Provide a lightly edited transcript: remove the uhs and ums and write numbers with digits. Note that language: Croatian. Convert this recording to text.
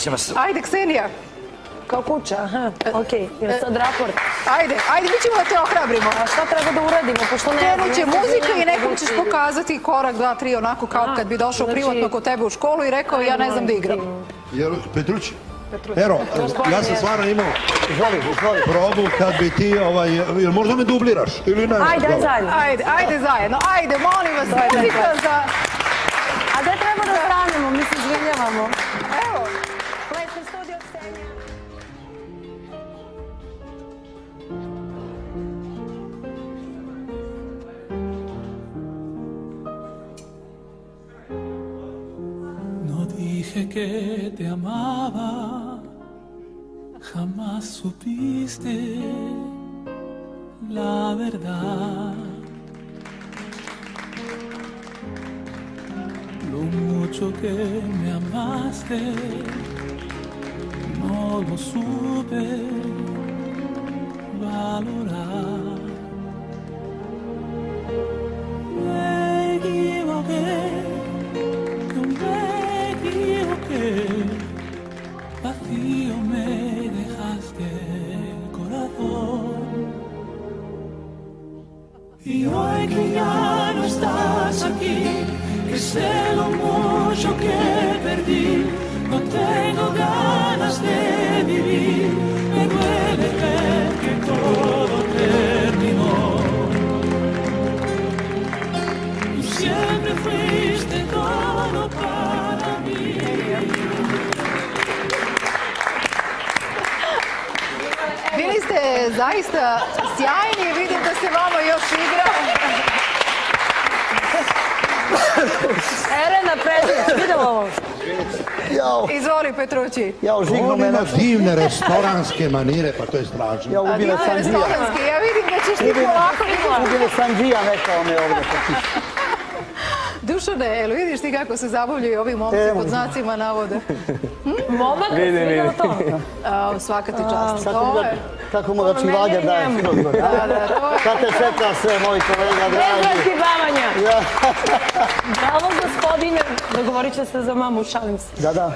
ćemo se... Ajde, Ksenija. Kao kuća, aha, okej. Je sad raport. Ajde, mi ćemo da te ohrabrimo. A šta treba da uradimo, pošto ne... Krenut će muzika i nekom ćeš pokazati korak, 2, 3, onako kao kad bi došao privatno kod tebe u školu i rekao ja ne znam da igram. Petrući, Ero, ja sam stvarno imao probu kad bi ti, jel možda me dubliraš ili ne? Ajde zajedno. Ajde zajedno, ajde, molim vas, muzika za... A gde treba da stanemo, mi se izvinjavamo. Evo. Plesni studio Ksenija. No dije que te amaba, jamás supiste la verdad. Lo mucho que me amaste, no lo supe valorar. Me equivoqué, vacío me dejaste el corazón. Y hoy que ya no estás aquí, que sé lo mucho que perdí, no tengo ganas de vivir, me duele ver que todo terminó. Tú siempre fuiste todo para mí. Bili ste zaista sjajni, vidim da se vama još igra. Erena Predvić, idemo ovo. Izvoli, Petrući. On ima divne restoranske manire, pa to je strašno. Ja ubile Sanđija. Ja vidim da ćeš ti polako Ubile Sanđija, rekao me ovdje. Dušane, jel vidiš ti kako se zabavljaju ovi momci pod znacima navode? Momak, vidimo to. Svaka ti čast. Kako mu da čivaga daje odgovor. Kad te čeka sve, moj kolega dragi. Bez vaspivavanja. Bravo, gospodine. Dogovorit će se za mamu, šalim se. Da.